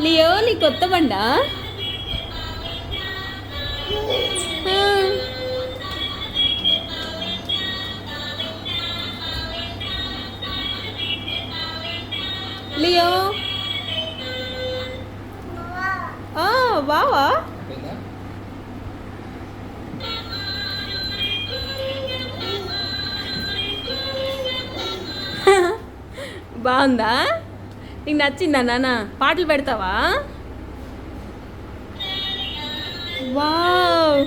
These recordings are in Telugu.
లియో నీ కొత్త బండా? లియో బావా బాగుందా? నీకు నచ్చిందా నాన్న? పాటలు పెడతావా? వావ్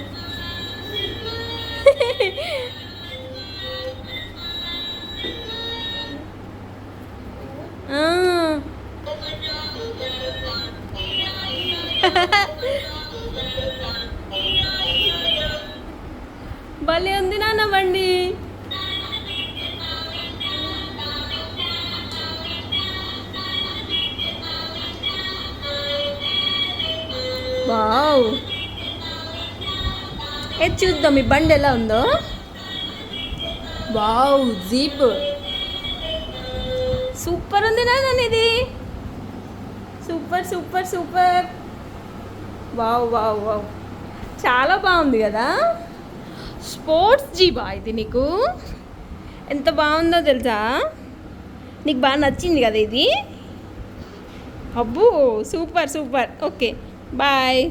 భలే ఉంది నాన్న బండి. వావ్ చూద్దాం ఈ బండి ఎలా ఉందో. వావ్ జీప్ సూపర్ ఉంది నాన్న ఇది. Super super super. Wow wow wow చాలా బాగుంది కదా. స్పోర్ట్స్ జీబా ఇది? నీకు ఎంత బాగుందో తెలుసా? నీకు బాగా నచ్చింది కదా ఇది? అబ్బో సూపర్ సూపర్. Okay bye.